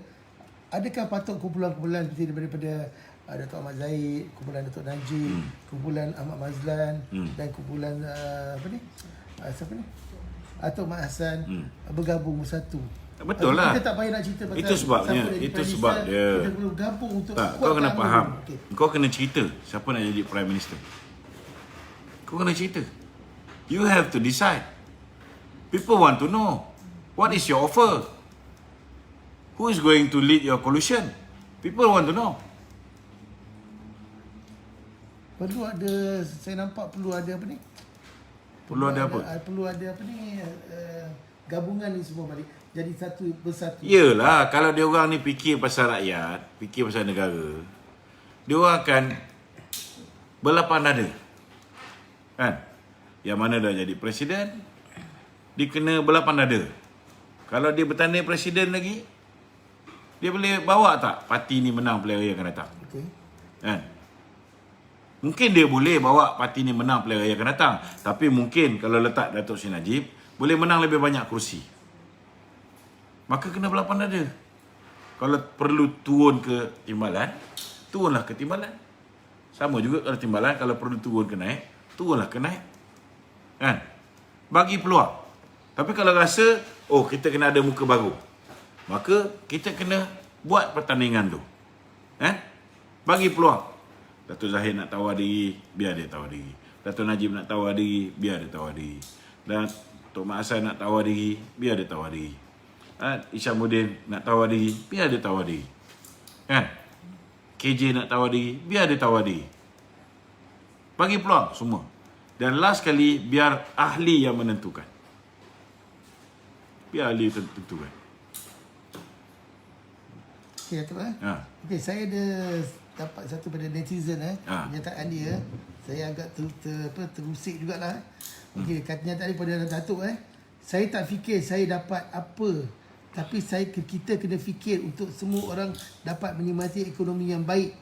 adakah patut kumpulan-kumpulan seperti daripada Datuk Ahmad Zahid, kumpulan Datuk Najib, kumpulan Ahmad Mazlan dan kumpulan siapa ni? Datuk Mat Hassan bergabung bersatu. Betul lah. Kita tak payah nak cerita pasal Itu sebabnya. siapa jadi Itu Prime sebab Minister. dia. Kita perlu gabung untuk Tak, kau kena kuatkan faham. UMNO. Okey. Kau kena cerita siapa nak jadi Prime Minister. Kau kena cerita. You have to decide. People want to know. What is your offer? Who is going to lead your coalition? People want to know. Perlu ada, saya nampak perlu ada apa ni? Perlu ada apa? Perlu ada apa ni? Gabungan ni semua balik. Jadi satu bersatu. Yelah, kalau dia orang ni fikir pasal rakyat, fikir pasal negara, dia orang akan berlapang dada. Kan? Yang mana dah jadi presiden, dia kena berlapang dada. Kalau dia bertanding presiden lagi, dia boleh bawa tak parti ni menang pilihan raya akan datang? Okey. Kan? Mungkin dia boleh bawa parti ni menang pilihan raya akan datang. Tapi mungkin kalau letak Datuk Seri Najib, boleh menang lebih banyak kursi. Maka kena berlapang dada. Kalau perlu turun ke timbalan, turunlah ke timbalan. Sama juga kalau timbalan, kalau perlu turun ke naik, turunlah ke naik. Kan? Bagi peluang. Tapi kalau rasa, kita kena ada muka baru, maka kita kena buat pertandingan tu. Bagi peluang. Datuk Zahid nak tawar diri, biar dia tawar diri. Datuk Najib nak tawar diri, biar dia tawar diri. Dan Tok Mak Hassan nak tawar diri, biar dia tawar diri. Isyamuddin nak tawar diri, biar dia tawar diri. Kan? KJ nak tawar diri, biar dia tawar diri. Bagi peluang semua. Dan last kali, biar ahli yang menentukan. Biar ahli tentukan. Okey, Datuk Okey, saya ada dapat satu pada netizen kenyataan dia. Saya agak terusik jugalah. Okey, kenyataan daripada Datuk saya tak fikir saya dapat apa, tapi kita kena fikir untuk semua orang dapat menikmati ekonomi yang baik,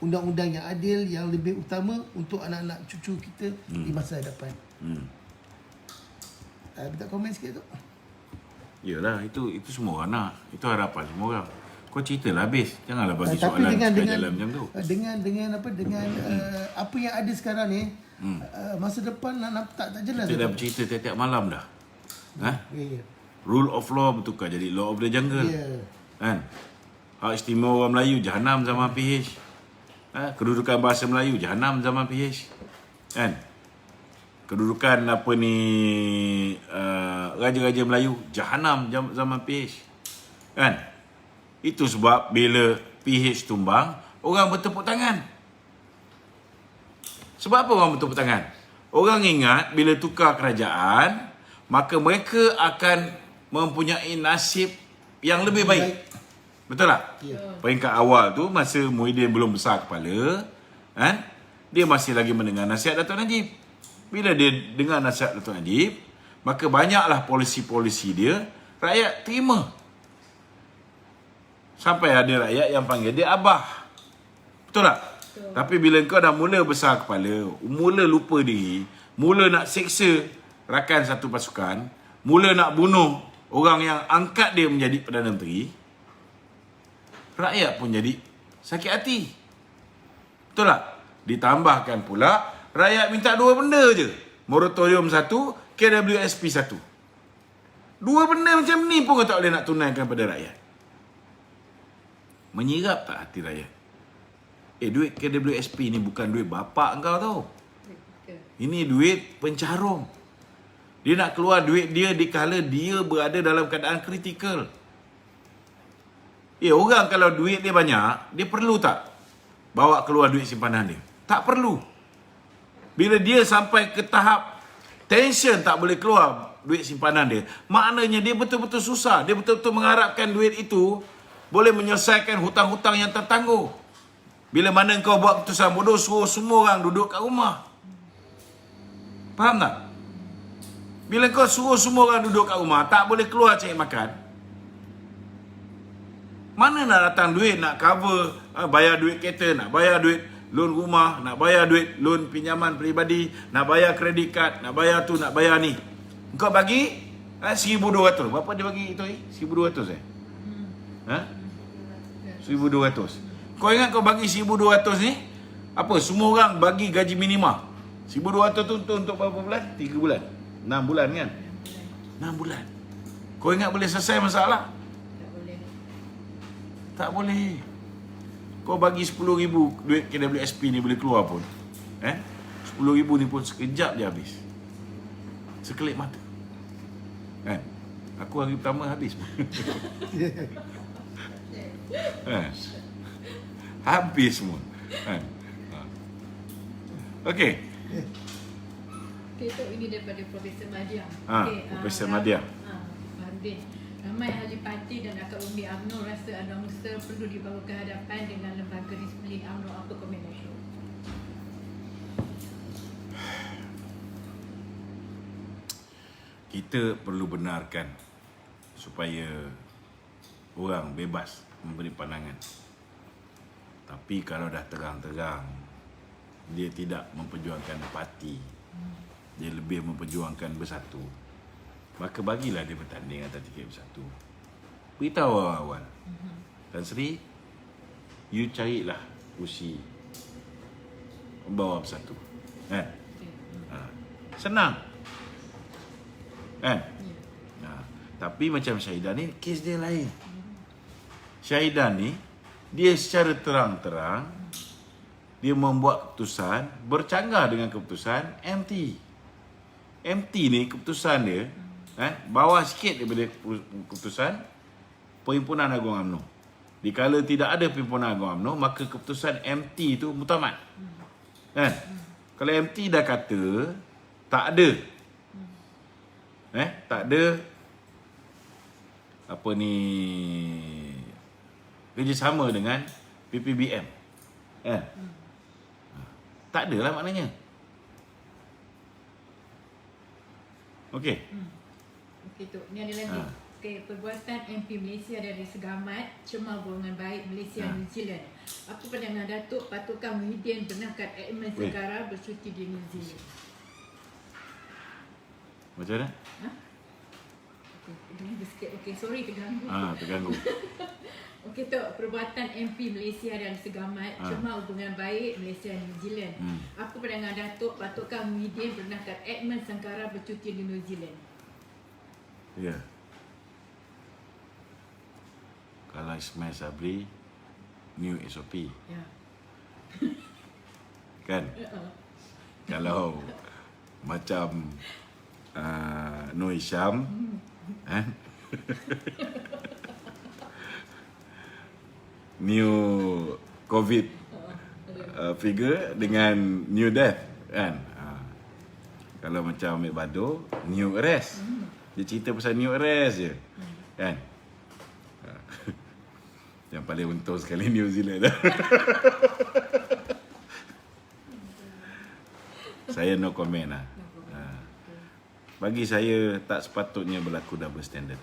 undang-undang yang adil, yang lebih utama untuk anak-anak cucu kita di masa hadapan. Minta komen sikit tu. Yalah, itu semua orang nak. Itu harapan semua orang. Kau ceritalah habis. Janganlah bagi Tapi soalan dengan jalan macam tu. Dengan apa yang ada sekarang ni, masa depan nak tak jelas. Kita dah bercerita tiap-tiap malam dah. Ya. Rule of law bertukar jadi law of the jungle. Ya. Kan? Hak istimewa orang Melayu jahanam zaman PH. Kedudukan bahasa Melayu jahanam zaman PH. Kan? Kedudukan raja-raja Melayu jahanam zaman PH. Kan? Itu sebab bila PH tumbang, orang bertepuk tangan. Sebab apa orang bertepuk tangan? Orang ingat bila tukar kerajaan, maka mereka akan mempunyai nasib yang lebih baik. Betul tak? Ya. Peringkat awal tu, masa Muhyiddin belum besar kepala, kan? Dia masih lagi mendengar nasihat Datuk Najib. Bila dia dengar nasihat Datuk Najib, maka banyaklah polisi-polisi dia, rakyat terima. Sampai ada rakyat yang panggil dia Abah. Betul tak? Betul. Tapi bila kau dah mula besar kepala, mula lupa diri, mula nak seksa rakan satu pasukan, mula nak bunuh orang yang angkat dia menjadi Perdana Menteri, rakyat pun jadi sakit hati. Betul tak? Ditambahkan pula, rakyat minta dua benda je. Moratorium satu, KWSP satu. Dua benda macam ni pun kau tak boleh nak tunaikan pada rakyat. Menyirap tak hati rakyat? Duit KWSP ni bukan duit bapak kau tau. Ini duit pencarum. Dia nak keluar duit dia di kala dia berada dalam keadaan kritikal. Orang kalau duit dia banyak, dia perlu tak bawa keluar duit simpanan dia? Tak perlu. Bila dia sampai ke tahap tension tak boleh keluar duit simpanan dia, maknanya dia betul-betul susah. Dia betul-betul mengharapkan duit itu boleh menyelesaikan hutang-hutang yang tertangguh. Bila mana kau buat keputusan bodoh, suruh semua orang duduk kat rumah. Faham tak? Bila kau suruh semua orang duduk kat rumah, tak boleh keluar cari makan, mana nak datang duit nak cover, bayar duit kereta, nak bayar duit loan rumah, nak bayar duit loan pinjaman peribadi, nak bayar kredit kad, nak bayar tu, nak bayar ni. Kau bagi 1,200. Berapa dia bagi itu? 1,200 1,200. Kau ingat kau bagi 1,200 ni, apa, semua orang bagi gaji minima. 1,200 tu untuk berapa bulan? 3 bulan. 6 bulan kan? 6 bulan. Kau ingat boleh selesai masalah? Tak boleh. Kau bagi 10,000 duit KWSP ni boleh keluar pun. 10,000 ni pun sekejap je habis. Sekelip mata. Kan? Aku hari pertama habis. Habis semua. Okey. Okey, tu ini daripada Profesor Madiang. Profesor Madiang. Fardin. Ramai ahli parti dan akar umbi UMNO rasa Anwar Musa perlu dibawa ke hadapan dengan lembaga disiplin UMNO. Apa komen Dato'? Kita perlu benarkan supaya orang bebas memberi pandangan. Tapi kalau dah terang-terang dia tidak memperjuangkan parti, dia lebih memperjuangkan bersatu, maka bagilah dia bertanding atas tiket bersatu. Beritahu awal-awal, Tan Sri, you carilah kursi membawa bersatu. Senang. Tapi macam Syahidan ni, kes dia lain. Syahidan ni, dia secara terang-terang dia membuat keputusan bercanggah dengan keputusan MT. MT ni keputusan dia bawah sikit daripada keputusan Perhimpunan Agung UMNO. Dikala tidak ada Perhimpunan Agung UMNO, maka keputusan MT tu mutamat. Kan? Kalau MT dah kata tak ada tak ada apa ni kerjasama dengan PPBM, tak adalah maknanya. Okey. Okey tu, ni ada lagi. Okey, perbuatan MP Malaysia dari Segamat cemar hubungan baik Malaysia New Zealand. Apa pandangan Datuk, patutkah Muhyiddin benarkan Edmund Sankara bercuti di New Zealand? Macam mana? Okey, sorry terganggu. Terganggu. Okey tu, perbuatan MP Malaysia dan Segamat cemar hubungan baik Malaysia New Zealand. Apa pandangan Datuk, patutkah Muhyiddin benarkan Edmund Sankara bercuti di New Zealand? Ya. Kalau Ismail Sabri, new SOP. Ya. Kan? Kalau macam Nur Hisham, new COVID figure dengan new death, kan? Kalau macam Amir Bado, new arrest. Dia cerita pasal new arrest je, kan? Yang paling untung sekali New Zealand. Saya no comment lah. Bagi saya tak sepatutnya berlaku double standard.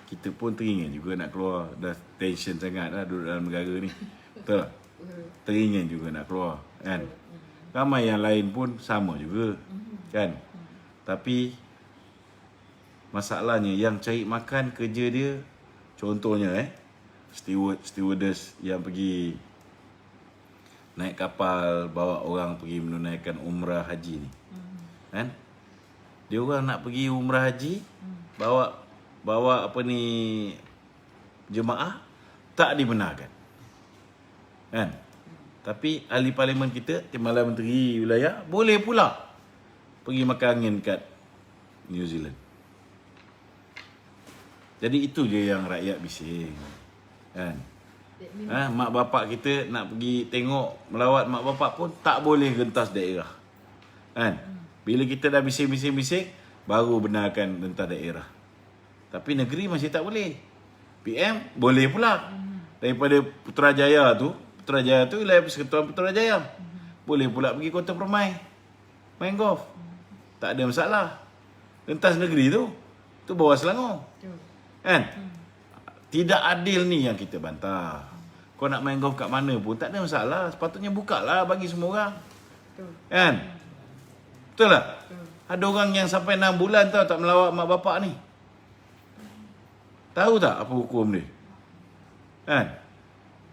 Kita pun teringin juga nak keluar. Dah tension sangat lah duduk dalam negara ni. Betul tak? Teringin juga nak keluar, kan? Ramai yang lain pun sama juga, kan? Tapi masalahnya yang cari makan kerja dia, contohnya stewardess yang pergi naik kapal bawa orang pergi menunaikan umrah haji ni. Kan? Dia orang nak pergi umrah haji, bawa apa ni jemaah, tak dibenarkan. Kan? Tapi ahli parlimen kita, Timbalan Menteri Wilayah, boleh pula pergi makan angin kat New Zealand. Jadi itu je yang rakyat bising. Kan? Mak bapak kita nak pergi tengok melawat mak bapak pun tak boleh rentas daerah. Kan? Bila kita dah bising-bising, baru benarkan rentas daerah. Tapi negeri masih tak boleh. PM boleh pula. Daripada Putrajaya tu wilayah Persekutuan Putrajaya. Boleh pula pergi Kota Permai main golf. Tak ada masalah. Rentas negeri tu bawah Selangor. Kan? Tidak adil ni yang kita bantah. Kau nak main golf kat mana pun tak ada masalah. Sepatutnya buka lah bagi semua orang. Kan? Betul tak? Ada orang yang sampai 6 bulan tau tak melawat mak bapak ni. Tahu tak apa hukum dia? Kan?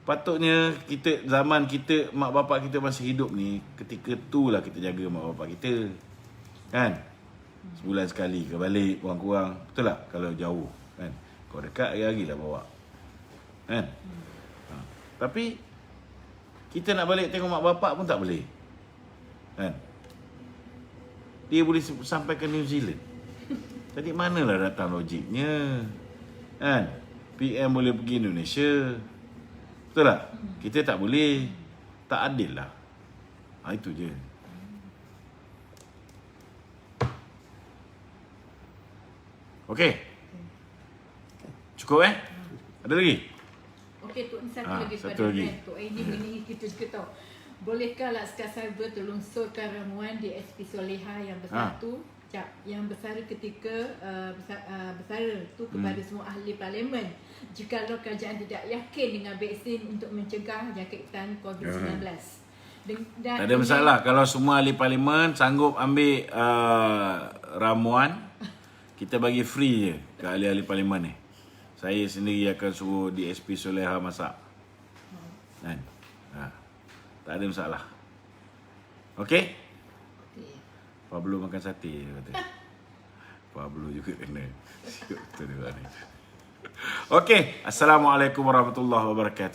Patutnya kita, zaman kita, mak bapak kita masih hidup ni, ketika tu lah kita jaga mak bapak kita. Kan? Sebulan sekali ke balik kurang-kurang. Betul tak? Kalau jauh. Kan? Kau dekat hari-hari lah bawa. Kan? Tapi kita nak balik tengok mak bapak pun tak boleh. Kan? Dia boleh sampai ke New Zealand. Jadi manalah datang logiknya? Kan? PM boleh pergi Indonesia. Betul tak? Kita tak boleh. Tak adil lah. Itu je. Okey. Cukup Ada lagi? Okey, Tok, ni satu lagi satu pada lagi. Tok. Ini mengenai kita juga tahu. Bolehkah Laskar Cyber terlungsurkan ramuan di SP Soleha yang bersatu? Yang bersara ketika bersara tu kepada semua ahli parlimen. Jikalau kerajaan tidak yakin dengan vaksin untuk mencegah jangkitan COVID-19. Tak ada masalah kalau semua ahli parlimen sanggup ambil ramuan, kita bagi free je ke ahli-ahli parlimen ni. Saya sendiri akan suruh di SP Soleha masak. Kan? Tak ada masalah. Okey? Pablo makan sate dia kata. Pablo juga kena. Betul dia ni. Okey, assalamualaikum warahmatullahi wabarakatuh.